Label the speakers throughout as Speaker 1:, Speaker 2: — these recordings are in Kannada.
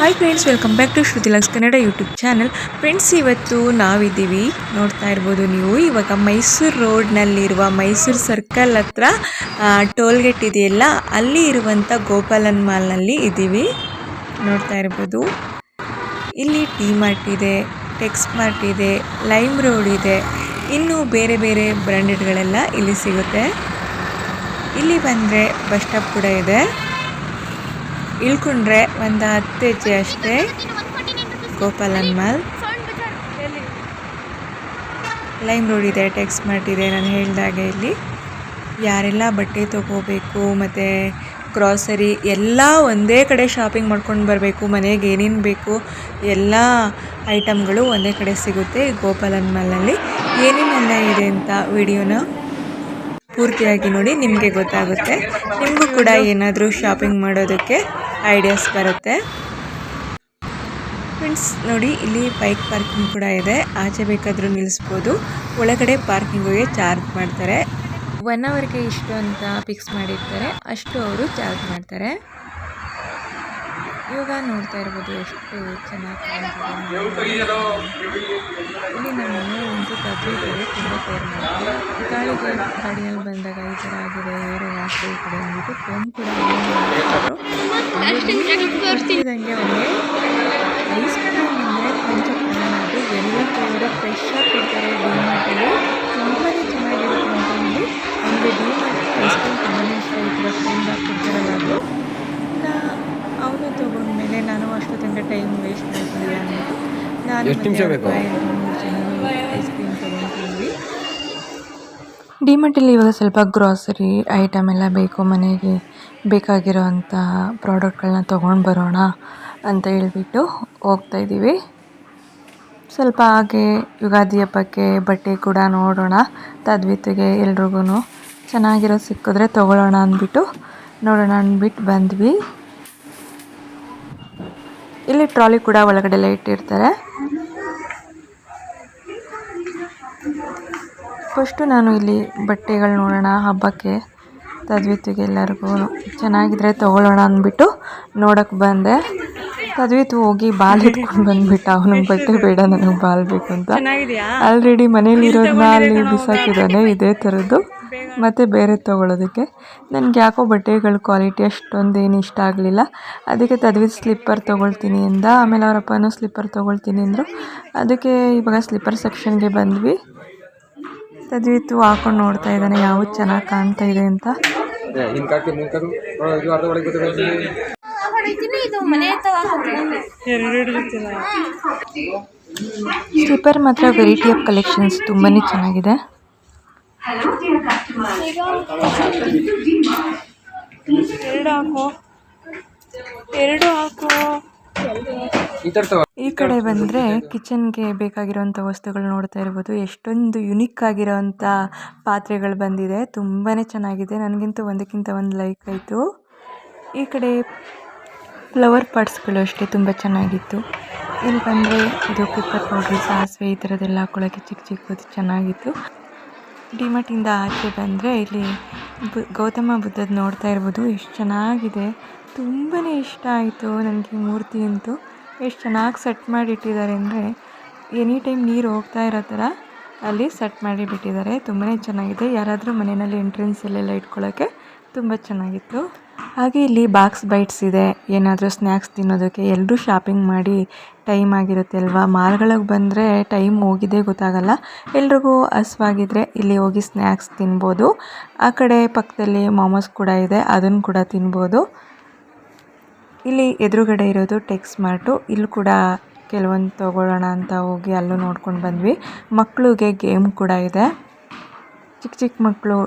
Speaker 1: Hi friends, welcome back to ಶ್ರುತಿಲಕ್ಸ್ ಕನ್ನಡ ಯೂಟ್ಯೂಬ್ ಚಾನಲ್. ಫ್ರೆಂಡ್ಸ್, ಇವತ್ತು ನಾವಿದ್ದೀವಿ, ನೋಡ್ತಾ ಇರ್ಬೋದು ನೀವು, ಇವಾಗ ಮೈಸೂರು ರೋಡ್ನಲ್ಲಿರುವ ಮೈಸೂರು ಸರ್ಕಲ್ ಹತ್ರ ಟೋಲ್ಗೇಟ್ ಇದೆಯಲ್ಲ, ಅಲ್ಲಿ ಇರುವಂಥ ಗೋಪಾಲನ್ ಮಾಲ್ನಲ್ಲಿ ಇದ್ದೀವಿ. ನೋಡ್ತಾ ಇರ್ಬೋದು, ಇಲ್ಲಿ ಡಿ ಮಾರ್ಟ್ ಇದೆ, ಟೆಕ್ಸ್ ಮಾರ್ಟ್ ಇದೆ, ಲೈಮ್ ರೋಡ್ ಇದೆ, ಇನ್ನು ಬೇರೆ ಬೇರೆ ಬ್ರ್ಯಾಂಡೆಡ್ಗಳೆಲ್ಲ ಇಲ್ಲಿ ಸಿಗುತ್ತೆ. ಇಲ್ಲಿ ಬಂದರೆ ಬಸ್ ಸ್ಟಾಪ್ ಕೂಡ ಇದೆ. ಇಳ್ಕೊಂಡ್ರೆ ಒಂದು 10 ಹೆಜ್ಜೆ ಅಷ್ಟೇ ಗೋಪಾಲನ್ ಮಾಲ್. ಲೈಮ್ ರೋಡ್ ಇದೆ, ಟೆಕ್ಸ್ ಮಾರ್ಟ್ ಇದೆ. ನಾನು ಹೇಳಿದಾಗೆ ಇಲ್ಲಿ ಯಾರೆಲ್ಲ ಬಟ್ಟೆ ತೊಗೋಬೇಕು ಮತ್ತು ಗ್ರಾಸರಿ ಎಲ್ಲ ಒಂದೇ ಕಡೆ ಶಾಪಿಂಗ್ ಮಾಡ್ಕೊಂಡು ಬರಬೇಕು, ಮನೆಗೆ ಏನೇನು ಬೇಕು ಎಲ್ಲ ಐಟಮ್ಗಳು ಒಂದೇ ಕಡೆ ಸಿಗುತ್ತೆ. ಗೋಪಾಲನ್ ಮಾಲ್ನಲ್ಲಿ ಏನೇನೆಲ್ಲ ಇದೆ ಅಂತ ವಿಡಿಯೋನ ಪೂರ್ತಿಯಾಗಿ ನೋಡಿ, ನಿಮಗೆ ಗೊತ್ತಾಗುತ್ತೆ. ನಿಮಗೂ ಕೂಡ ಏನಾದರೂ ಶಾಪಿಂಗ್ ಮಾಡೋದಕ್ಕೆ ಐಡಿಯಾಸ್ ಬರುತ್ತೆ. ಫ್ರೆಂಡ್ಸ್ ನೋಡಿ, ಇಲ್ಲಿ ಬೈಕ್ ಪಾರ್ಕಿಂಗ್ ಕೂಡ ಇದೆ. ಆಚೆ ಬೇಕಾದರೂ ನಿಲ್ಲಿಸ್ಬೋದು. ಒಳಗಡೆ ಪಾರ್ಕಿಂಗಿಗೆ ಚಾರ್ಜ್ ಮಾಡ್ತಾರೆ. 1 ಅವರ್ಗೆ ಇಷ್ಟು ಅಂತ ಫಿಕ್ಸ್ ಮಾಡಿರ್ತಾರೆ, ಅಷ್ಟು ಅವರು ಚಾರ್ಜ್ ಮಾಡ್ತಾರೆ. ಇವಾಗ ನೋಡ್ತಾ ಇರ್ಬೋದು ಎಷ್ಟು ಚೆನ್ನಾಗಿ ಕಾಣ್ತಿದೆ. ಇಲ್ಲಿ ನಮ್ಮ ಒಂದು ತದ್ವಿದ್ದರೆ ತುಂಬ ಕೇರ್ ಮಾಡ್ತಾರೆ. ಗಾಡಿಯಲ್ಲಿ ಬಂದಾಗ ಈ ಥರ ಆಗಿದೆ, ಏರೋ ಯಾಕೆ ಈ ಕಡೆ ಅಂದ್ಬಿಟ್ಟು ಫೋನ್ ಕೂಡ ತೋರಿಸ್ತಿದ್ದಂಗೆ ಅವನಿಗೆ ಐಸ್ ಕ್ರೀಮ್ ಅಂದರೆ ಪಂಚಪ್ರಾಣ, ಅದು ಎಲ್ಲ ಫ್ಲೇವರ್ ಫ್ರೆಶ್ ಆಗಿ ಕೊಡ್ತಾರೆ. ಡಿ ಮಾರ್ಟಲ್ಲಿ ತುಂಬಾ ಚೆನ್ನಾಗಿರುತ್ತೆ ಅಂತ ಹೇಳಿ ಅವನಿಗೆ ಡಿ ಮಾರ್ಟ್ ಐಸ್ ಕ್ರೀಮ್ ತುಂಬಾ ಇಷ್ಟ. ಈ ಥರ ಫ್ರೆಂಡ್ ಹಾಕ್ಕೊಡ್ತಾರಲ್ಲ, ಅದು ಅವನು ತೊಗೊಂಡ್ಮೇಲೆ ನಾನು ಅಷ್ಟು ತನಕ ಟೈಮ್ ವೇಸ್ಟ್ ಮಾಡ್ಕೊಂಡಿಲ್ಲ ಅಂದ್ಬಿಟ್ಟು ನಾನು ಐಸ್ ಕ್ರೀಮ್ ತೊಗೊಂಡ್ವಿ. ಡಿ ಮಾರ್ಟಲ್ಲಿ ಇವಾಗ ಸ್ವಲ್ಪ ಗ್ರಾಸರಿ ಐಟಮ್ ಎಲ್ಲ ಬೇಕು, ಮನೆಗೆ ಬೇಕಾಗಿರೋ ಅಂಥ ಪ್ರಾಡಕ್ಟ್ಗಳನ್ನ ತೊಗೊಂಡು ಬರೋಣ ಅಂತ ಹೇಳ್ಬಿಟ್ಟು ಹೋಗ್ತಾಯಿದ್ದೀವಿ. ಸ್ವಲ್ಪ ಹಾಗೆ ಯುಗಾದಿ ಹಬ್ಬಕ್ಕೆ ಬಟ್ಟೆ ಕೂಡ ನೋಡೋಣ, ತದ್ವಿತ್ತಿಗೆ ಎಲ್ರಿಗೂ ಚೆನ್ನಾಗಿರೋ ಸಿಕ್ಕಿದ್ರೆ ತೊಗೊಳ್ಳೋಣ ಅಂದ್ಬಿಟ್ಟು ನೋಡೋಣ ಅಂದ್ಬಿಟ್ಟು ಬಂದ್ವಿ. ಇಲ್ಲಿ ಟ್ರಾಲಿ ಕೂಡ ಒಳಗಡೆ ಎಲ್ಲ ಇಟ್ಟಿರ್ತಾರೆ. ಫಸ್ಟು ನಾನು ಇಲ್ಲಿ ಬಟ್ಟೆಗಳು ನೋಡೋಣ ಹಬ್ಬಕ್ಕೆ, ತದ್ವಿತ್ತಿಗೆ ಎಲ್ಲರಿಗೂ ಚೆನ್ನಾಗಿದ್ರೆ ತೊಗೊಳ್ಳೋಣ ಅಂದ್ಬಿಟ್ಟು ನೋಡೋಕ್ಕೆ ಬಂದೆ. ತದ್ವಿತ್ತು ಹೋಗಿ ಬಾಲ್ ಎತ್ಕೊಂಡು ಬಂದುಬಿಟ್ಟ, ಅವನಿಗೆ ಬಟ್ಟೆ ಬೇಡ, ನನಗೆ ಬಾಲ್ ಬೇಕು ಅಂತ. ಆಲ್ರೆಡಿ ಮನೇಲಿರೋದನ್ನ ಅಲ್ಲಿ ಬಿಸಾಕಿದ್ದಾನೆ ಇದೇ ಥರದ್ದು, ಮತ್ತು ಬೇರೆ ತೊಗೊಳ್ಳೋದಕ್ಕೆ. ನನಗೆ ಯಾಕೋ ಬಟ್ಟೆಗಳ ಕ್ವಾಲಿಟಿ ಅಷ್ಟೊಂದೇನು ಇಷ್ಟ ಆಗಲಿಲ್ಲ. ಅದಕ್ಕೆ ತದ್ವಿತ್ತು ಸ್ಲಿಪ್ಪರ್ ತೊಗೊಳ್ತೀನಿ ಅಂದ. ಆಮೇಲೆ ಅವ್ರ ಅಪ್ಪನೂ ಸ್ಲಿಪ್ಪರ್ ತೊಗೊಳ್ತೀನಿ ಅಂದರು. ಅದಕ್ಕೆ ಇವಾಗ ಸ್ಲಿಪ್ಪರ್ ಸೆಕ್ಷನ್ಗೆ ಬಂದ್ವಿ. ತದ್ವಿತ್ತು ಹಾಕೊಂಡು ನೋಡ್ತಾ ಇದ್ದಾನೆ ಯಾವುದು ಚೆನ್ನಾಗಿ ಕಾಣ್ತಾ ಇದೆ ಅಂತ. ಸ್ಲಿಪ್ಪರ್ ಮಾತ್ರ ವೆರೈಟಿ ಆಫ್ ಕಲೆಕ್ಷನ್ಸ್ ತುಂಬಾ ಚೆನ್ನಾಗಿದೆ. ಎರಡು ಹಾಕು. ಈ ಕಡೆ ಬಂದರೆ ಕಿಚನ್ಗೆ ಬೇಕಾಗಿರೋಂಥ ವಸ್ತುಗಳು ನೋಡ್ತಾ ಇರ್ಬೋದು. ಎಷ್ಟೊಂದು ಯುನಿಕ್ ಆಗಿರೋಂಥ ಪಾತ್ರೆಗಳು ಬಂದಿದೆ, ತುಂಬಾ ಚೆನ್ನಾಗಿದೆ. ನನಗಂತೂ ಒಂದಕ್ಕಿಂತ ಒಂದು ಲೈಕ್ ಆಯಿತು. ಈ ಕಡೆ ಫ್ಲವರ್ ಪಾಟ್ಸ್ಗಳು ಅಷ್ಟೇ ತುಂಬ ಚೆನ್ನಾಗಿತ್ತು. ಇಲ್ಲಿ ಬಂದರೆ ಇದು ಪೆಪ್ಪರ್ ಪೌಡ್ರು, ಸಾಸಿವೆ ಈ ಥರದ್ದೆಲ್ಲ ಹಾಕೊಳ್ಳೋಕ್ಕೆ ಚಿಕ್ಕ ಚಿಕ್ಕದು ಚೆನ್ನಾಗಿತ್ತು. ಡಿಮಾರ್ಟಿಂದ ಆಚೆ ಬಂದರೆ ಇಲ್ಲಿ ಗೌತಮ ಬುದ್ಧದ್ದು ನೋಡ್ತಾ ಇರ್ಬೋದು, ಎಷ್ಟು ಚೆನ್ನಾಗಿದೆ. ತುಂಬಾ ಇಷ್ಟ ಆಯಿತು ನನಗೆ ಮೂರ್ತಿ ಅಂತೂ. ಎಷ್ಟು ಚೆನ್ನಾಗಿ ಸೆಟ್ ಮಾಡಿಟ್ಟಿದ್ದಾರೆ ಅಂದರೆ ಎನಿ ಟೈಮ್ ನೀರು ಹೋಗ್ತಾ ಇರೋ ಥರ ಅಲ್ಲಿ ಸೆಟ್ ಮಾಡಿ ಬಿಟ್ಟಿದ್ದಾರೆ. ತುಂಬಾ ಚೆನ್ನಾಗಿದೆ. ಯಾರಾದರೂ ಮನೆಯಲ್ಲಿ ಎಂಟ್ರೆನ್ಸಲ್ಲೆಲ್ಲ ಇಟ್ಕೊಳ್ಳೋಕ್ಕೆ ತುಂಬ ಚೆನ್ನಾಗಿತ್ತು. ಹಾಗೆ ಇಲ್ಲಿ ಬಾಕ್ಸ್ ಬೈಟ್ಸ್ ಇದೆ, ಏನಾದರೂ ಸ್ನ್ಯಾಕ್ಸ್ ತಿನ್ನೋದಕ್ಕೆ. ಎಲ್ಲರೂ ಶಾಪಿಂಗ್ ಮಾಡಿ ಟೈಮ್ ಆಗಿರುತ್ತೆ ಅಲ್ವಾ, ಮಾಲ್ಗಳಿಗೆ ಬಂದರೆ ಟೈಮ್ ಹೋಗಿದ್ದೇ ಗೊತ್ತಾಗಲ್ಲ. ಎಲ್ರಿಗೂ ಹಸ್ವಾಗಿದ್ರೆ ಇಲ್ಲಿ ಹೋಗಿ ಸ್ನ್ಯಾಕ್ಸ್ ತಿನ್ಬೋದು. ಆ ಕಡೆ ಪಕ್ಕದಲ್ಲಿ ಮೊಮೋಸ್ ಕೂಡ ಇದೆ, ಅದನ್ನು ಕೂಡ ತಿನ್ಬೋದು. ಇಲ್ಲಿ ಎದುರುಗಡೆ ಇರೋದು ಟೆಕ್ಸ್ ಮಾರ್ಟು. ಇಲ್ಲಿ ಕೂಡ ಕೆಲವೊಂದು ತೊಗೊಳ್ಳೋಣ ಅಂತ ಹೋಗಿ ಅಲ್ಲೂ ನೋಡ್ಕೊಂಡು ಬಂದ್ವಿ. ಮಕ್ಕಳಿಗೆ ಗೇಮ್ ಕೂಡ ಇದೆ. ಚಿಕ್ಕ ಚಿಕ್ಕ ಮಕ್ಕಳು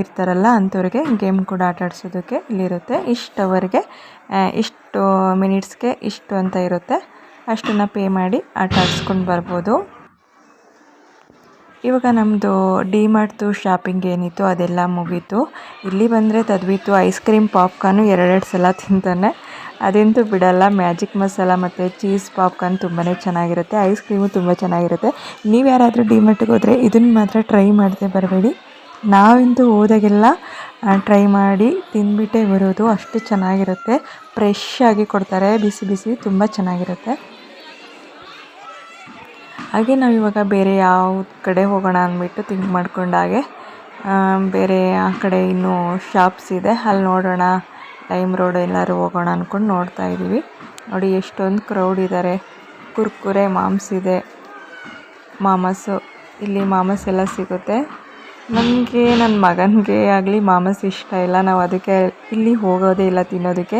Speaker 1: ಇರ್ತಾರಲ್ಲ ಅಂಥವ್ರಿಗೆ ಗೇಮ್ ಕೂಡ ಆಟ ಆಡಿಸೋದಕ್ಕೆ ಇಲ್ಲಿರುತ್ತೆ. ಇಷ್ಟು ಅವರ್ಗೆ ಇಷ್ಟು ಮಿನಿಟ್ಸ್ಗೆ ಇಷ್ಟು ಅಂತ ಇರುತ್ತೆ, ಅಷ್ಟನ್ನು ಪೇ ಮಾಡಿ ಆಟ ಆಡಿಸ್ಕೊಂಡು ಬರ್ಬೋದು. ಇವಾಗ ನಮ್ಮದು ಡಿ ಮಾರ್ಟ್ದು ಶಾಪಿಂಗ್ ಏನಿತ್ತು ಅದೆಲ್ಲ ಮುಗೀತು. ಇಲ್ಲಿ ಬಂದರೆ ತದ್ವಿತ್ತು ಐಸ್ ಕ್ರೀಮ್ ಪಾಪ್ಕಾರ್ನು 2 ಸಲ ತಿಂತಾನೆ, ಅದಂತೂ ಬಿಡಲ್ಲ. ಮ್ಯಾಜಿಕ್ ಮಸಾಲ ಮತ್ತು ಚೀಸ್ ಪಾಪ್ಕಾರ್ನ್ ತುಂಬಾ ಚೆನ್ನಾಗಿರುತ್ತೆ. ಐಸ್ ಕ್ರೀಮು ತುಂಬ ಚೆನ್ನಾಗಿರುತ್ತೆ. ನೀವು ಯಾರಾದರೂ ಡಿ ಮಾರ್ಟ್ಗೆ ಹೋದರೆ ಇದನ್ನು ಮಾತ್ರ ಟ್ರೈ ಮಾಡದೆ ಬರಬೇಡಿ, ನಾವಂತೂ ಹೋದಾಗೆಲ್ಲ ಟ್ರೈ ಮಾಡಿ ತಿಂದ್ಬಿಟ್ಟೇ ಬರೋದು, ಅಷ್ಟು ಚೆನ್ನಾಗಿರುತ್ತೆ. ಫ್ರೆಶ್ ಆಗಿ ಕೊಡ್ತಾರೆ, ಬಿಸಿ ಬಿಸಿ, ತುಂಬ ಚೆನ್ನಾಗಿರುತ್ತೆ. ಹಾಗೆ ನಾವಿವಾಗ ಬೇರೆ ಯಾವ ಕಡೆ ಹೋಗೋಣ ಅಂದ್ಬಿಟ್ಟು ಥಿಂಕ್ ಮಾಡ್ಕೊಂಡಾಗೆ ಬೇರೆ ಆ ಕಡೆ ಇನ್ನೂ ಶಾಪ್ಸ್ ಇದೆ, ಅಲ್ಲಿ ನೋಡೋಣ, ಲೈಮ್ ರೋಡ್ ಎಲ್ಲರೂ ಹೋಗೋಣ ಅಂದ್ಕೊಂಡು ನೋಡ್ತಾ ಇದ್ದೀವಿ. ನೋಡಿ ಎಷ್ಟೊಂದು ಕ್ರೌಡ್ ಇದ್ದಾರೆ. ಕುರ್ಕುರೆ ಮಾಮ್ಸ್ ಇದೆ, ಮಾಮಸ್ಸು, ಇಲ್ಲಿ ಮಾಮಸ್ ಎಲ್ಲ ಸಿಗುತ್ತೆ. ನನಗೆ ನನ್ನ ಮಗನಿಗೆ ಆಗಲಿ ಮಾಮಸ್ ಇಷ್ಟ ಇಲ್ಲ, ನಾವು ಅದಕ್ಕೆ ಇಲ್ಲಿ ಹೋಗೋದೇ ಇಲ್ಲ ತಿನ್ನೋದಕ್ಕೆ.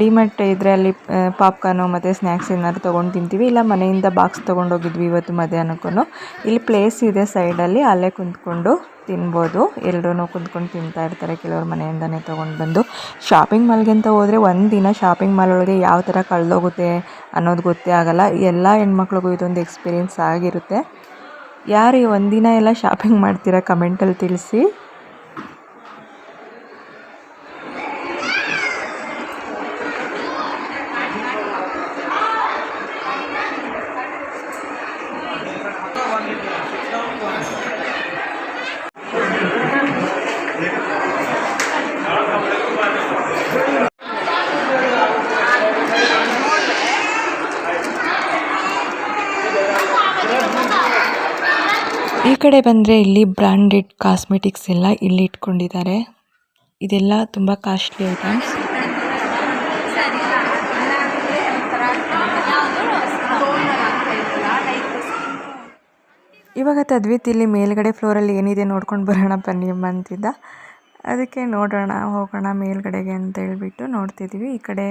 Speaker 1: ಡಿಮಾರ್ಟ್ ಇದ್ದರೆ ಅಲ್ಲಿ ಪಾಪ್ಕಾರ್ನು ಮತ್ತು ಸ್ನ್ಯಾಕ್ಸ್ ಏನಾದ್ರು ತೊಗೊಂಡು ತಿಂತೀವಿ, ಇಲ್ಲ ಮನೆಯಿಂದ ಬಾಕ್ಸ್ ತೊಗೊಂಡೋಗಿದ್ವಿ ಇವತ್ತು ಮಧ್ಯಾಹ್ನಕ್ಕೂ. ಇಲ್ಲಿ ಪ್ಲೇಸ್ ಇದೆ ಸೈಡಲ್ಲಿ, ಅಲ್ಲೇ ಕುಂತ್ಕೊಂಡು ತಿನ್ಬೋದು. ಎಲ್ಲರೂ ಕುಂತ್ಕೊಂಡು ತಿಂತಾ ಇರ್ತಾರೆ, ಕೆಲವರು ಮನೆಯಿಂದನೇ ತೊಗೊಂಡು ಬಂದು. ಶಾಪಿಂಗ್ ಮಾಲ್ಗೆ ಅಂತ ಹೋದರೆ ಒಂದು ದಿನ ಶಾಪಿಂಗ್ ಮಾಲ್ ಒಳಗೆ ಯಾವ ಥರ ಕಳೆದೋಗುತ್ತೆ ಅನ್ನೋದು ಗೊತ್ತೇ ಆಗೋಲ್ಲ. ಎಲ್ಲ ಹೆಣ್ಮಕ್ಳಿಗೂ ಇದೊಂದು ಎಕ್ಸ್ಪೀರಿಯೆನ್ಸ್ ಆಗಿರುತ್ತೆ. ಯಾರು ಒಂದಿನ ಎಲ್ಲ ಶಾಪಿಂಗ್ ಮಾಡ್ತೀರಾ ಕಮೆಂಟಲ್ಲಿ ತಿಳಿಸಿ. ಈ ಕಡೆ ಬಂದರೆ ಇಲ್ಲಿ ಬ್ರ್ಯಾಂಡೆಡ್ ಕಾಸ್ಮೆಟಿಕ್ಸ್ ಎಲ್ಲ ಇಲ್ಲಿ ಇಟ್ಕೊಂಡಿದ್ದಾರೆ. ಇದೆಲ್ಲ ತುಂಬ ಕಾಸ್ಟ್ಲಿ ಐಟಮ್ಸ್. ಇವಾಗ ತದ್ವಿತ್ ಇಲ್ಲಿ ಮೇಲ್ಗಡೆ ಫ್ಲೋರಲ್ಲಿ ಏನಿದೆ ನೋಡ್ಕೊಂಡು ಬರೋಣ ಬನ್ನಿ ಅಂತಿದ್ದ, ಅದಕ್ಕೆ ನೋಡೋಣ ಹೋಗೋಣ ಮೇಲ್ಗಡೆಗೆ ಅಂತ ಹೇಳ್ಬಿಟ್ಟು ನೋಡ್ತಿದ್ದೀವಿ. ಈ ಕಡೆ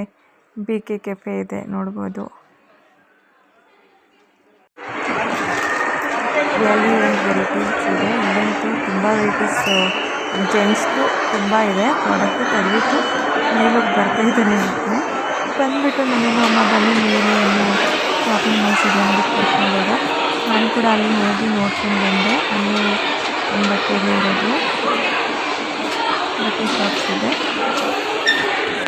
Speaker 1: BK ಕೆಫೆ ಇದೆ, ನೋಡ್ಬೋದು. ವ್ಯಾಲ್ಯೂ ಆ್ಯಂಡ್ ವೆರೈಟೀಸ್ ಇದೆ, ಇಲ್ಲಂತೂ ತುಂಬ ವೆರೈಟೀಸ್ ಜೆಂಟ್ಸ್ದು ತುಂಬ ಇದೆ ಪ್ರಾಡಕ್ಟು. ತರಬಿಟ್ಟು ಮೇಲಕ್ಕೆ ಬರ್ತಾಯಿದ್ದಾನೆ ಅಂತ ಬಂದುಬಿಟ್ಟು ನನ್ನನ್ನು ಅಮ್ಮ ಬನ್ನಿ ಮೇಲೆ ಏನು ಶಾಪಿಂಗ್ ಮಾಡಿಸಿದೆ ಅಂದ್ಬಿಟ್ಟು ಕರ್ಕೊಂಡೋದ. ನಾನು ಕೂಡ ಅಲ್ಲಿ ಹೋಗಿ ನೋಡ್ಕೊಂಡು ಬಂದೆ. ಅಲ್ಲಿ ಒಂದು ಬಟ್ಟೆಗೆ ಇರೋದು ಬಟ್ಟೆ ಶಾಪ್ಸ್ ಇದೆ,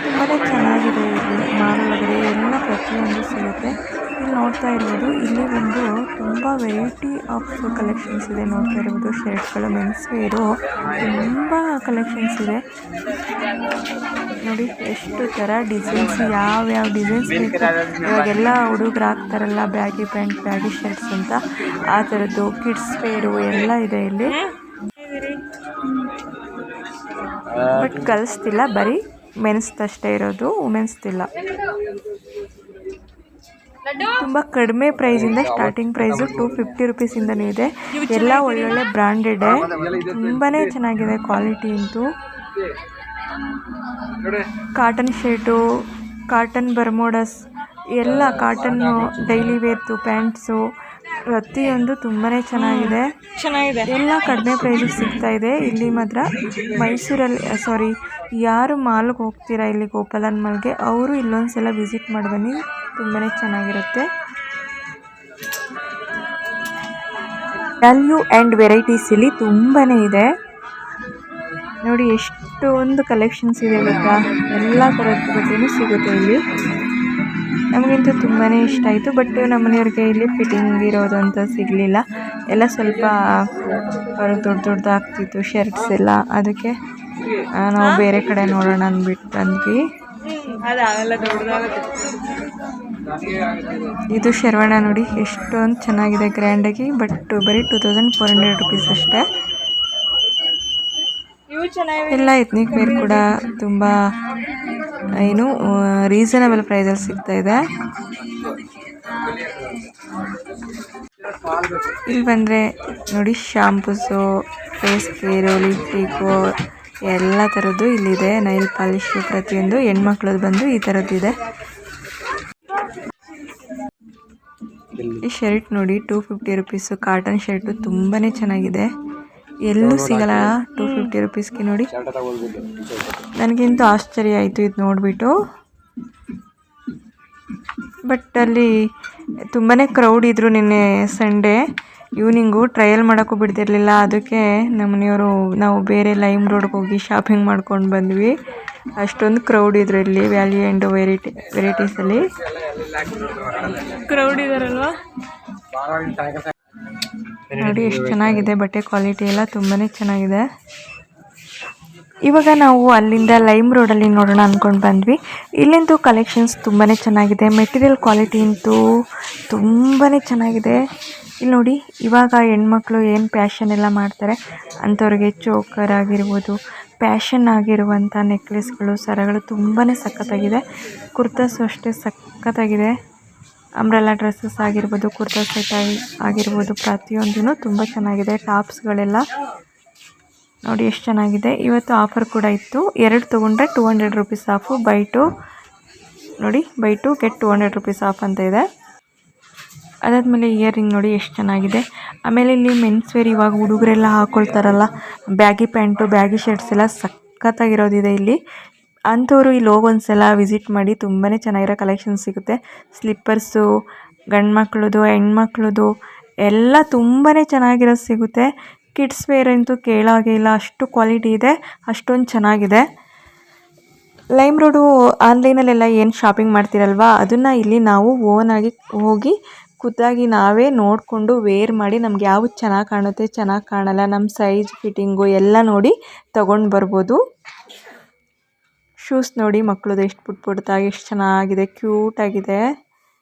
Speaker 1: ತುಂಬಾ ಚೆನ್ನಾಗಿದೆ. ಇಲ್ಲಿ ಮಾಲ್ ಒಳಗಡೆ ಎಲ್ಲ ಪ್ರತಿಯೊಂದು ಸಿಗುತ್ತೆ. ಇಲ್ಲಿ ನೋಡ್ತಾ ಇರ್ಬೋದು, ಇಲ್ಲಿ ಒಂದು ತುಂಬ ವೆರೈಟಿ ಆಫ್ ಕಲೆಕ್ಷನ್ಸ್ ಇದೆ. ನೋಡ್ತಾ ಇರ್ಬೋದು ಶರ್ಟ್ಗಳು, ಮೆನ್ಸ್ ವೇರು, ತುಂಬ ಕಲೆಕ್ಷನ್ಸ್ ಇದೆ. ನೋಡಿ ಎಷ್ಟು ಥರ ಡಿಸೈನ್ಸ್, ಯಾವ್ಯಾವ ಡಿಸೈನ್ಸ್ ಬೇಕು. ಇವಾಗೆಲ್ಲ ಹುಡುಗರು ಹಾಕ್ತಾರಲ್ಲ ಬ್ಯಾಗಿ ಪ್ಯಾಂಟ್, ಬ್ಯಾಗಿ ಶರ್ಟ್ಸ್ ಅಂತ, ಆ ಥರದ್ದು ಕಿಡ್ಸ್ ವೇರು ಎಲ್ಲ ಇದೆ ಇಲ್ಲಿ. ಬಟ್ ಕಲಿಸ್ತಿಲ್ಲ, ಬರೀ ಮೆನ್ಸ್ದಷ್ಟೇ ಇರೋದು, ವುಮೆನ್ಸ್ದಿಲ್ಲ. ತುಂಬ ಕಡಿಮೆ ಪ್ರೈಸಿಂದ ಸ್ಟಾರ್ಟಿಂಗ್ ಪ್ರೈಸು 250 ರುಪೀಸಿಂದನೂ ಇದೆ. ಎಲ್ಲ ಒಳ್ಳೊಳ್ಳೆ ಬ್ರ್ಯಾಂಡೆಡೇ, ತುಂಬಾ ಚೆನ್ನಾಗಿದೆ ಕ್ವಾಲಿಟಿ ಅಂತೂ. ಕಾಟನ್ ಶರ್ಟು, ಕಾಟನ್ ಬರ್ಮೋಡಸ್, ಎಲ್ಲ ಕಾಟನ್ನು ಡೈಲಿ ವೇರ್ತು ಪ್ಯಾಂಟ್ಸು ಪ್ರತಿಯೊಂದು ತುಂಬಾ ಚೆನ್ನಾಗಿದೆ. ಎಲ್ಲ ಕಡಿಮೆ ಪ್ರೈಸಿಗೆ ಸಿಗ್ತಾ ಇದೆ ಇಲ್ಲಿ ಮಾತ್ರ. ಮೈಸೂರಲ್ಲಿ ಯಾರು ಮಾಲ್ಗೆ ಹೋಗ್ತೀರಾ ಇಲ್ಲಿ ಗೋಪಾಲನ್ ಮಾಲ್ಗೆ, ಅವರು ಇಲ್ಲೊಂದು ಸಲ ವಿಸಿಟ್ ಮಾಡಿ ಬನ್ನಿ, ತುಂಬಾ ಚೆನ್ನಾಗಿರುತ್ತೆ. ವ್ಯಾಲ್ಯೂ ಆ್ಯಂಡ್ ವೆರೈಟೀಸ್ ಇಲ್ಲಿ ತುಂಬಾ ಇದೆ. ನೋಡಿ ಎಷ್ಟೊಂದು ಕಲೆಕ್ಷನ್ಸ್ ಇದೆ ಗೊತ್ತಾ, ಎಲ್ಲ ಥರದ ಬಟ್ಟೆನೂ ಸಿಗುತ್ತೆ ಇಲ್ಲಿ. ನಮಗಂತೂ ತುಂಬಾ ಇಷ್ಟ ಆಯಿತು. ಬಟ್ ನಮ್ಮ ಮನೆಯವ್ರಿಗೆ ಇಲ್ಲಿ ಫಿಟ್ಟಿಂಗ್ ಇರೋದು ಅಂತ ಸಿಗಲಿಲ್ಲ, ಎಲ್ಲ ಸ್ವಲ್ಪ ದೊಡ್ಡ ಆಗ್ತಿತ್ತು ಶರ್ಟ್ಸ್ ಎಲ್ಲ, ಅದಕ್ಕೆ ನಾವು ಬೇರೆ ಕಡೆ ನೋಡೋಣ ಅಂದ್ಬಿಟ್ಟು ಬಂದ್ವಿ. ಇದು ಶರ್ವಣ ನೋಡಿ ಎಷ್ಟೊಂದು ಚೆನ್ನಾಗಿದೆ ಗ್ರ್ಯಾಂಡಾಗಿ, ಬಟ್ ಬರೀ 2400 ರುಪೀಸ್ ಅಷ್ಟೇ. ಎಲ್ಲ ಎತ್ನಿಕ್ ವೇರ್ ಕೂಡ ತುಂಬ ರೀಸನಬಲ್ ಪ್ರೈಸಲ್ಲಿ ಸಿಗ್ತಾ ಇದೆ. ಇಲ್ಲಿ ಬಂದರೆ ನೋಡಿ ಶಾಂಪೂಸು, ಫೇಸ್ ಕೇರು, ಲಿಪ್ಟಿಕ್ಕು ಎಲ್ಲ ಥರದ್ದು ಇಲ್ಲಿದೆ. ನೈಲ್ ಪಾಲಿಶು ಪ್ರತಿಯೊಂದು ಹೆಣ್ಮಕ್ಳದ್ದು ಬಂದು ಈ ಥರದ್ದಿದೆ. ಈ ಶರ್ಟ್ ನೋಡಿ 250 ರುಪೀಸು, ಕಾಟನ್ ಶರ್ಟು ತುಂಬಾ ಚೆನ್ನಾಗಿದೆ, ಎಲ್ಲೂ ಸಿಗಲ್ಲ 250 ರುಪೀಸ್ಗೆ. ನೋಡಿ ನನಗಿಂತೂ ಆಶ್ಚರ್ಯ ಆಯಿತು ಇದು ನೋಡಿಬಿಟ್ಟು. ಬಟ್ ಅಲ್ಲಿ ತುಂಬಾ ಕ್ರೌಡ್ ಇದ್ದರು ನಿನ್ನೆ ಸಂಡೇ ಈವ್ನಿಂಗು, ಟ್ರಯಲ್ ಮಾಡೋಕ್ಕೂ ಬಿಡ್ತಿರ್ಲಿಲ್ಲ. ಅದಕ್ಕೆ ನಮ್ಮ ಮನೆಯವರು ನಾವು ಬೇರೆ ಲೈಮ್ ರೋಡ್ಗೆ ಹೋಗಿ ಶಾಪಿಂಗ್ ಮಾಡ್ಕೊಂಡು ಬಂದ್ವಿ. ಅಷ್ಟೊಂದು ಕ್ರೌಡ್ ಇದ್ರು ಇಲ್ಲಿ ವ್ಯಾಲ್ಯೂ ಆ್ಯಂಡ್ ವೆರೈಟೀಸಲ್ಲಿ. ಕ್ರೌಡ್ ಇದಾರಲ್ವಾ. ನೋಡಿ ಎಷ್ಟು ಚೆನ್ನಾಗಿದೆ ಬಟ್ಟೆ ಕ್ವಾಲಿಟಿ ಎಲ್ಲ ತುಂಬಾ ಚೆನ್ನಾಗಿದೆ. ಇವಾಗ ನಾವು ಅಲ್ಲಿಂದ ಲೈಮ್ ರೋಡಲ್ಲಿ ನೋಡೋಣ ಅಂದ್ಕೊಂಡು ಬಂದ್ವಿ. ಇಲ್ಲಂತೂ ಕಲೆಕ್ಷನ್ಸ್ ತುಂಬಾ ಚೆನ್ನಾಗಿದೆ. ಮೆಟೀರಿಯಲ್ ಕ್ವಾಲಿಟಿ ಅಂತೂ ತುಂಬಾ ಚೆನ್ನಾಗಿದೆ. ಇಲ್ಲಿ ನೋಡಿ, ಇವಾಗ ಹೆಣ್ಮಕ್ಳು ಏನು ಪ್ಯಾಷನ್ ಎಲ್ಲ ಮಾಡ್ತಾರೆ ಅಂಥವ್ರಿಗೆ ಚೋಕರ್ ಆಗಿರ್ಬೋದು, ಪ್ಯಾಷನ್ ಆಗಿರುವಂಥ ನೆಕ್ಲೆಸ್ಗಳು, ಸರಗಳು ತುಂಬಾ ಸಖತ್ತಾಗಿದೆ. ಕುರ್ತಾಸು ಅಷ್ಟೇ ಸಖತ್ತಾಗಿದೆ. ಅಂಬ್ರೆಲಾ ಡ್ರೆಸ್ಸಸ್ ಆಗಿರ್ಬೋದು, ಕುರ್ತಾ ಸೆಟ್ ಆಗಿರ್ಬೋದು, ಪ್ರತಿಯೊಂದೂ ತುಂಬ ಚೆನ್ನಾಗಿದೆ. ಟಾಪ್ಸ್ಗಳೆಲ್ಲ ನೋಡಿ ಎಷ್ಟು ಚೆನ್ನಾಗಿದೆ. ಇವತ್ತು ಆಫರ್ ಕೂಡ ಇತ್ತು. 2 ತೊಗೊಂಡ್ರೆ 200 rupees off. Buy two get 200 rupees off ಅಂತ ಇದೆ. ಅದಾದಮೇಲೆ ಇಯರಿಂಗ್ ನೋಡಿ ಎಷ್ಟು ಚೆನ್ನಾಗಿದೆ. ಆಮೇಲೆ ಇಲ್ಲಿ ಮೆನ್ಸ್ ವೇರ್ ಇವಾಗ ಹುಡುಗರೆಲ್ಲ ಹಾಕ್ಕೊಳ್ತಾರಲ್ಲ, ಬ್ಯಾಗಿ ಪ್ಯಾಂಟು, ಬ್ಯಾಗಿ ಶರ್ಟ್ಸ್ ಎಲ್ಲ ಸಖತ್ತಾಗಿರೋದಿದೆ ಇಲ್ಲಿ. ಅಂಥವ್ರು ಇಲ್ಲಿ ಹೋಗೊಂದ್ಸಲ ವಿಸಿಟ್ ಮಾಡಿ, ತುಂಬಾ ಚೆನ್ನಾಗಿರೋ ಕಲೆಕ್ಷನ್ ಸಿಗುತ್ತೆ. ಸ್ಲಿಪ್ಪರ್ಸು, ಗಂಡು ಮಕ್ಳದು, ಹೆಣ್ಮಕ್ಳದು ಎಲ್ಲ ತುಂಬಾ ಚೆನ್ನಾಗಿರೋದು ಸಿಗುತ್ತೆ. ಕಿಡ್ಸ್ ವೇರ್ ಅಂತೂ ಕೇಳಾಗೆ ಇಲ್ಲ, ಅಷ್ಟು ಕ್ವಾಲಿಟಿ ಇದೆ, ಅಷ್ಟೊಂದು ಚೆನ್ನಾಗಿದೆ. ಲೈಮ್ ರೋಡು ಆನ್ಲೈನಲ್ಲೆಲ್ಲ ಏನು ಶಾಪಿಂಗ್ ಮಾಡ್ತೀರಲ್ವ, ಅದನ್ನು ಇಲ್ಲಿ ನಾವು ಓನಾಗಿ ಹೋಗಿ ಖುದ್ದಾಗಿ ನಾವೇ ನೋಡಿಕೊಂಡು ವೇರ್ ಮಾಡಿ ನಮ್ಗೆ ಯಾವುದು ಚೆನ್ನಾಗಿ ಕಾಣುತ್ತೆ, ಚೆನ್ನಾಗಿ ಕಾಣಲ್ಲ, ನಮ್ಮ ಸೈಜ್ ಫಿಟ್ಟಿಂಗು ಎಲ್ಲ ನೋಡಿ ತೊಗೊಂಡು ಬರ್ಬೋದು. ಶೂಸ್ ನೋಡಿ ಮಕ್ಕಳದು ಎಷ್ಟು ಪುಟ್ಟಾಗಿ ಎಷ್ಟು ಚೆನ್ನಾಗಿದೆ, ಕ್ಯೂಟಾಗಿದೆ.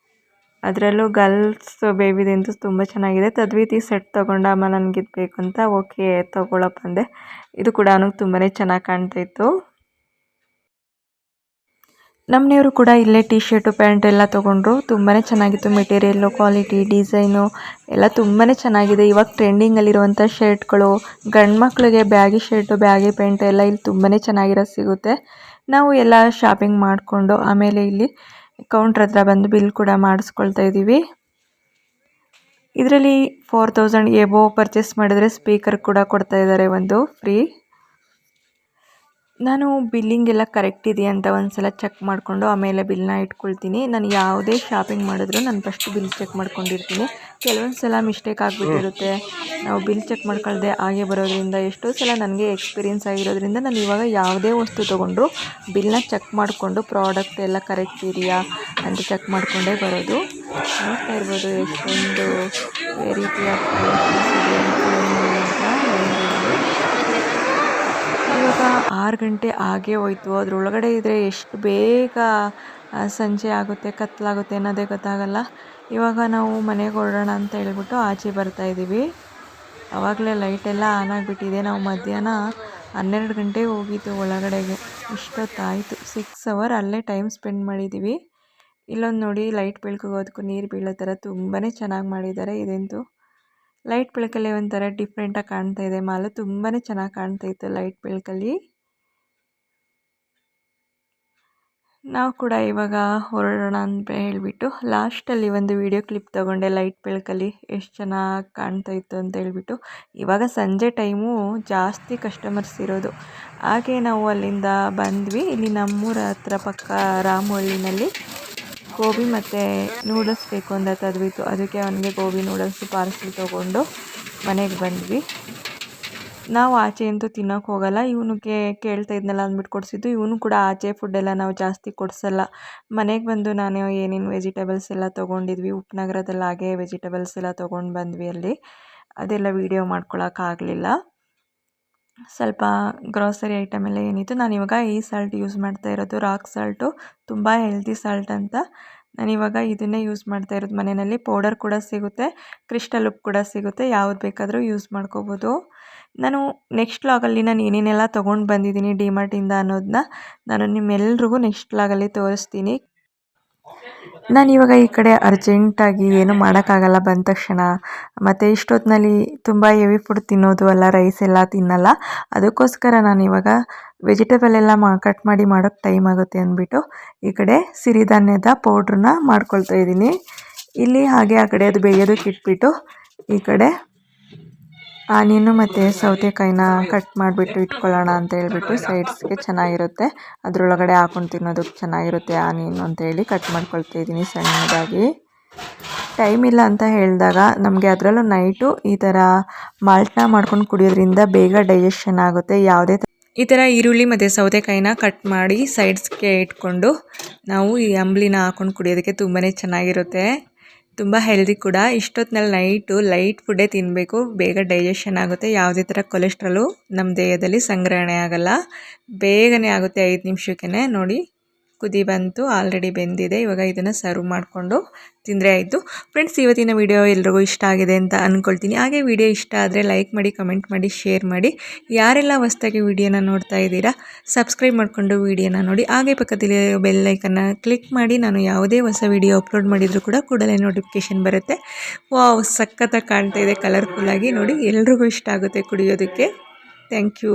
Speaker 1: ಅದರಲ್ಲೂ ಗರ್ಲ್ಸ್ ಬೇಬಿದಂತೂ ತುಂಬ ಚೆನ್ನಾಗಿದೆ. ತದ್ವಿತಿ ಸೆಟ್ ತೊಗೊಂಡು ಆಮೇಲೆ ನನಗೆ ಇದು ಬೇಕು ಅಂತ ಓಕೆ ತೊಗೊಳಪ್ಪ ಅಂದೆ. ಇದು ಕೂಡ ಅವನಿಗೆ ತುಂಬಾ ಚೆನ್ನಾಗಿ ಕಾಣ್ತಾಯಿತ್ತು. ನಮ್ಮನೆಯವರು ಕೂಡ ಇಲ್ಲೇ ಟಿ ಶರ್ಟು ಪ್ಯಾಂಟ್ ಎಲ್ಲ ತೊಗೊಂಡ್ರು. ತುಂಬಾ ಚೆನ್ನಾಗಿತ್ತು. ಮೆಟೀರಿಯಲ್ಲು, ಕ್ವಾಲಿಟಿ, ಡಿಸೈನು ಎಲ್ಲ ತುಂಬಾ ಚೆನ್ನಾಗಿದೆ. ಇವಾಗ ಟ್ರೆಂಡಿಂಗಲ್ಲಿರುವಂಥ ಶರ್ಟ್ಗಳು, ಗಂಡು ಮಕ್ಕಳಿಗೆ ಬ್ಯಾಗಿ ಶರ್ಟು, ಬ್ಯಾಗಿ ಪ್ಯಾಂಟ್ ಎಲ್ಲ ಇಲ್ಲಿ ತುಂಬಾ ಚೆನ್ನಾಗಿರೋದು ಸಿಗುತ್ತೆ. ನಾವು ಎಲ್ಲ ಶಾಪಿಂಗ್ ಮಾಡಿಕೊಂಡು ಆಮೇಲೆ ಇಲ್ಲಿ ಕೌಂಟ್ರ್ ಹತ್ರ ಬಂದು ಬಿಲ್ ಕೂಡ ಮಾಡಿಸ್ಕೊಳ್ತಾ ಇದ್ದೀವಿ. ಇದರಲ್ಲಿ 4000 ಎಬೋ ಪರ್ಚೇಸ್ ಮಾಡಿದರೆ ಸ್ಪೀಕರ್ ಕೂಡ ಕೊಡ್ತಾ ಇದ್ದಾರೆ ಒಂದು ಫ್ರೀ. ನಾನು ಬಿಲ್ಲಿಂಗ್ ಎಲ್ಲ ಕರೆಕ್ಟ್ ಇದೆಯಾ ಅಂತ ಒಂದ್ಸಲ ಚೆಕ್ ಮಾಡಿಕೊಂಡು ಆಮೇಲೆ ಬಿಲ್ನ ಇಟ್ಕೊಳ್ತೀನಿ. ನಾನು ಯಾವುದೇ ಶಾಪಿಂಗ್ ಮಾಡಿದ್ರು ನಾನು ಫಸ್ಟ್ ಬಿಲ್ ಚೆಕ್ ಮಾಡ್ಕೊಂಡಿರ್ತೀನಿ. ಕೆಲವೊಂದು ಸಲ ಮಿಸ್ಟೇಕ್ ಆಗಿಬಿಟ್ಟಿರುತ್ತೆ, ನಾವು ಬಿಲ್ ಚೆಕ್ ಮಾಡ್ಕೊಳ್ದೆ ಹಾಗೆ ಬರೋದ್ರಿಂದ. ಎಷ್ಟೋ ಸಲ ನನಗೆ ಎಕ್ಸ್ಪೀರಿಯೆನ್ಸ್ ಆಗಿರೋದ್ರಿಂದ ನಾನು ಇವಾಗ ಯಾವುದೇ ವಸ್ತು ತೊಗೊಂಡ್ರು ಬಿಲ್ನ ಚೆಕ್ ಮಾಡಿಕೊಂಡು ಪ್ರಾಡಕ್ಟ್ ಎಲ್ಲ ಕರೆಕ್ಟ್ ಇದೆಯಾ ಅಂತ ಚೆಕ್ ಮಾಡಿಕೊಂಡೇ ಬರೋದು. ನೋಡ್ತಾ ಇರ್ಬೋದು ಎಷ್ಟೊಂದು ರೀತಿಯ ಇವಾಗ 6 ಗಂಟೆ ಆಗೇ ಹೋಯ್ತು. ಅದರೊಳಗಡೆ ಇದ್ದರೆ ಎಷ್ಟು ಬೇಗ ಸಂಜೆ ಆಗುತ್ತೆ, ಕತ್ತಲಾಗುತ್ತೆ ಅನ್ನೋದೇ ಗೊತ್ತಾಗಲ್ಲ. ಇವಾಗ ನಾವು ಮನೆಗೆ ಹೊರಡೋಣ ಅಂತ ಹೇಳ್ಬಿಟ್ಟು ಆಚೆ ಬರ್ತಾಯಿದ್ದೀವಿ. ಆವಾಗಲೇ ಲೈಟೆಲ್ಲ ಆನ್ ಆಗಿಬಿಟ್ಟಿದೆ. ನಾವು ಮಧ್ಯಾಹ್ನ 12 ಗಂಟೆಗೆ ಹೋಗಿದ್ದು ಒಳಗಡೆಗೆ. ಇಷ್ಟೊತ್ತಾಯಿತು. 6 ಅವರ್ ಅಲ್ಲೇ ಟೈಮ್ ಸ್ಪೆಂಡ್ ಮಾಡಿದ್ದೀವಿ. ಇಲ್ಲೊಂದು ನೋಡಿ, ಲೈಟ್ ಬೆಳಕಿಗೋದಕ್ಕೂ ನೀರು ಬೀಳೋ ಥರ ತುಂಬಾ ಚೆನ್ನಾಗಿ ಮಾಡಿದ್ದಾರೆ. ಇದಂತೂ ಲೈಟ್ ಬೆಳಕಲ್ಲಿ ಒಂಥರ ಡಿಫ್ರೆಂಟಾಗಿ ಕಾಣ್ತಾ ಇದೆ. ಮಾಲು ತುಂಬಾ ಚೆನ್ನಾಗಿ ಕಾಣ್ತಾ ಇತ್ತು ಲೈಟ್ ಬೆಳಕಲ್ಲಿ. ನಾವು ಕೂಡ ಇವಾಗ ಹೊರಡೋಣ ಅಂತ ಹೇಳಿಬಿಟ್ಟು ಲಾಸ್ಟಲ್ಲಿ ಒಂದು ವಿಡಿಯೋ ಕ್ಲಿಪ್ ತೊಗೊಂಡೆ ಲೈಟ್ ಬೆಳಕಲ್ಲಿ ಎಷ್ಟು ಚೆನ್ನಾಗಿ ಕಾಣ್ತಾ ಇತ್ತು ಅಂತ ಹೇಳ್ಬಿಟ್ಟು. ಇವಾಗ ಸಂಜೆ ಟೈಮು ಜಾಸ್ತಿ ಕಸ್ಟಮರ್ಸ್ ಇರೋದು. ಹಾಗೆ ನಾವು ಅಲ್ಲಿಂದ ಬಂದ್ವಿ. ಇಲ್ಲಿ ನಮ್ಮೂರ ಹತ್ರ ಪಕ್ಕ ರಾಮಹಳ್ಳಿನಲ್ಲಿ ಗೋಬಿ ಮತ್ತು ನೂಡಲ್ಸ್ ಬೇಕು ಅಂತ ತದ್ವಿತ್ತು. ಅದಕ್ಕೆ ಅವನಿಗೆ ಗೋಬಿ ನೂಡಲ್ಸ್ ಪಾರ್ಸಲ್ ತೊಗೊಂಡು ಮನೆಗೆ ಬಂದ್ವಿ. ನಾವು ಆಚೆ ಅಂತೂ ತಿನ್ನೋಕೆ ಹೋಗಲ್ಲ. ಇವನಿಗೆ ಕೇಳ್ತಾ ಇದ್ನಲ್ಲ ಅಂದ್ಬಿಟ್ಟು ಕೊಡಿಸಿದ್ದು. ಇವನು ಕೂಡ ಆಚೆ ಫುಡ್ಡೆಲ್ಲ ನಾವು ಜಾಸ್ತಿ ಕೊಡಿಸಲ್ಲ. ಮನೆಗೆ ಬಂದು ನಾನು ಏನೇನು ವೆಜಿಟೇಬಲ್ಸ್ ಎಲ್ಲ ತೊಗೊಂಡಿದ್ವಿ, ಉಪನಗರದಲ್ಲಿ ಹಾಗೆ ವೆಜಿಟೇಬಲ್ಸ್ ಎಲ್ಲ ತೊಗೊಂಡು ಬಂದ್ವಿ. ಅಲ್ಲಿ ಅದೆಲ್ಲ ವೀಡಿಯೋ ಮಾಡ್ಕೊಳಕ್ಕಾಗಲಿಲ್ಲ. ಸ್ವಲ್ಪ ಗ್ರಾಸರಿ ಐಟಮ್ ಎಲ್ಲ ಏನಿತ್ತು. ನಾನಿವಾಗ ಈ ಸಾಲ್ಟ್ ಯೂಸ್ ಮಾಡ್ತಾ ಇರೋದು, ರಾಕ್ ಸಾಲ್ಟು, ತುಂಬ ಹೆಲ್ದಿ ಸಾಲ್ಟ್ ಅಂತ. ನಾನಿವಾಗ ಇದನ್ನೇ ಯೂಸ್ ಮಾಡ್ತಾ ಇರೋದು. ಮನೆಯಲ್ಲಿ ಪೌಡರ್ ಕೂಡ ಸಿಗುತ್ತೆ, ಕ್ರಿಸ್ಟಲ್ ಉಪ್ಪು ಕೂಡ ಸಿಗುತ್ತೆ, ಯಾವ್ದು ಬೇಕಾದರೂ ಯೂಸ್ ಮಾಡ್ಕೋಬೋದು. ನಾನು ನೆಕ್ಸ್ಟ್ ವ್ಲಾಗಲ್ಲಿ ನಾನು ಏನೇನೆಲ್ಲ ತೊಗೊಂಡು ಬಂದಿದ್ದೀನಿ ಡಿಮಾರ್ಟಿಂದ ಅನ್ನೋದನ್ನ ನಾನು ನಿಮ್ಮೆಲ್ರಿಗೂ ನೆಕ್ಸ್ಟ್ ವ್ಲಾಗಲ್ಲಿ ತೋರಿಸ್ತೀನಿ. ನಾನಿವಾಗ ಈ ಕಡೆ ಅರ್ಜೆಂಟಾಗಿ ಏನು ಮಾಡೋಕ್ಕಾಗಲ್ಲ ಬಂದ ತಕ್ಷಣ. ಮತ್ತು ಇಷ್ಟೊತ್ತಿನಲ್ಲಿ ತುಂಬ ಹೆವಿ ಫುಡ್ ತಿನ್ನೋದು ಅಲ್ಲ, ರೈಸ್ ಎಲ್ಲ ತಿನ್ನಲ್ಲ. ಅದಕ್ಕೋಸ್ಕರ ನಾನಿವಾಗ ವೆಜಿಟೇಬಲ್ ಎಲ್ಲ ಕಟ್ ಮಾಡಿ ಮಾಡೋಕ್ಕೆ ಟೈಮ್ ಆಗುತ್ತೆ ಅಂದ್ಬಿಟ್ಟು ಈ ಕಡೆ ಸಿರಿಧಾನ್ಯದ ಪೌಡ್ರನ್ನ ಮಾಡ್ಕೊಳ್ತಾ ಇದ್ದೀನಿ. ಇಲ್ಲಿ ಹಾಗೆ ಆ ಕಡೆ ಅದು ಬೇಯೋದಕ್ಕೆ ಇಟ್ಬಿಟ್ಟು ಈ ಕಡೆ ಆನಿಯನ್ನು ಮತ್ತು ಸೌತೆಕಾಯಿನ ಕಟ್ ಮಾಡಿಬಿಟ್ಟು ಇಟ್ಕೊಳ್ಳೋಣ ಅಂತ ಹೇಳ್ಬಿಟ್ಟು ಸೈಡ್ಸ್ಗೆ ಚೆನ್ನಾಗಿರುತ್ತೆ, ಅದರೊಳಗಡೆ ಹಾಕೊಂಡು ತಿನ್ನೋದಕ್ಕೆ ಚೆನ್ನಾಗಿರುತ್ತೆ ಆನಿಯನ್ ಅಂತ ಹೇಳಿ ಕಟ್ ಮಾಡ್ಕೊಳ್ತಾ ಇದ್ದೀನಿ ಸಣ್ಣದಾಗಿ. ಟೈಮ್ ಇಲ್ಲ ಅಂತ ಹೇಳಿದಾಗ ನಮಗೆ ಅದರಲ್ಲೂ ನೈಟು ಈ ಥರ ಮಾಲ್ಟ್ನ ಮಾಡ್ಕೊಂಡು ಕುಡಿಯೋದ್ರಿಂದ ಬೇಗ ಡೈಜೆಷನ್ ಆಗುತ್ತೆ. ಯಾವುದೇ ಈ ಥರ ಈರುಳ್ಳಿ ಮತ್ತು ಸೌತೆಕಾಯಿನ ಕಟ್ ಮಾಡಿ ಸೈಡ್ಸ್ಗೆ ಇಟ್ಕೊಂಡು ನಾವು ಈ ಅಂಬ್ಲಿನ ಹಾಕೊಂಡು ಕುಡಿಯೋದಕ್ಕೆ ತುಂಬಾ ಚೆನ್ನಾಗಿರುತ್ತೆ. ತುಂಬ ಹೆಲ್ದಿ ಕೂಡ. ಇಷ್ಟೊತ್ತಿನಲ್ಲಿ ನೈಟು ಲೈಟ್ ಫುಡ್ಡೇ ತಿನ್ನಬೇಕು, ಬೇಗ ಡೈಜೆಷನ್ ಆಗುತ್ತೆ. ಯಾವುದೇ ಥರ ಕೊಲೆಸ್ಟ್ರಾಲು ನಮ್ಮ ದೇಹದಲ್ಲಿ ಸಂಗ್ರಹಣೆ ಆಗಲ್ಲ, ಬೇಗನೆ ಆಗುತ್ತೆ 5 ನಿಮಿಷಕ್ಕೇ. ನೋಡಿ ಕುದಿ ಬಂತು, ಆಲ್ರೆಡಿ ಬೆಂದಿದೆ. ಇವಾಗ ಇದನ್ನು ಸರ್ವ್ ಮಾಡಿಕೊಂಡು ತಿಂದರೆ ಆಯಿತು. ಫ್ರೆಂಡ್ಸ್, ಇವತ್ತಿನ ವಿಡಿಯೋ ಎಲ್ರಿಗೂ ಇಷ್ಟ ಆಗಿದೆ ಅಂತ ಅಂದ್ಕೊಳ್ತೀನಿ. ಹಾಗೆ ವಿಡಿಯೋ ಇಷ್ಟ ಆದರೆ ಲೈಕ್ ಮಾಡಿ, ಕಮೆಂಟ್ ಮಾಡಿ, ಶೇರ್ ಮಾಡಿ. ಯಾರೆಲ್ಲ ಹೊಸದಾಗಿ ವಿಡಿಯೋನ ನೋಡ್ತಾ ಇದ್ದೀರಾ ಸಬ್ಸ್ಕ್ರೈಬ್ ಮಾಡಿಕೊಂಡು ವಿಡಿಯೋನ ನೋಡಿ. ಹಾಗೆ ಪಕ್ಕದಲ್ಲಿ ಬೆಲ್ ಐಕನ್ನ ಕ್ಲಿಕ್ ಮಾಡಿ. ನಾನು ಯಾವುದೇ ಹೊಸ ವಿಡಿಯೋ ಅಪ್ಲೋಡ್ ಮಾಡಿದರೂ ಕೂಡಲೇ ನೋಟಿಫಿಕೇಷನ್ ಬರುತ್ತೆ. ವಾವ್, ಸಖತ್ತಾಗಿ ಕಾಣ್ತಾ ಇದೆ ಕಲರ್ಫುಲ್ಲಾಗಿ. ನೋಡಿ, ಎಲ್ರಿಗೂ ಇಷ್ಟ ಆಗುತ್ತೆ ಕುಡಿಯೋದಕ್ಕೆ. Thank you.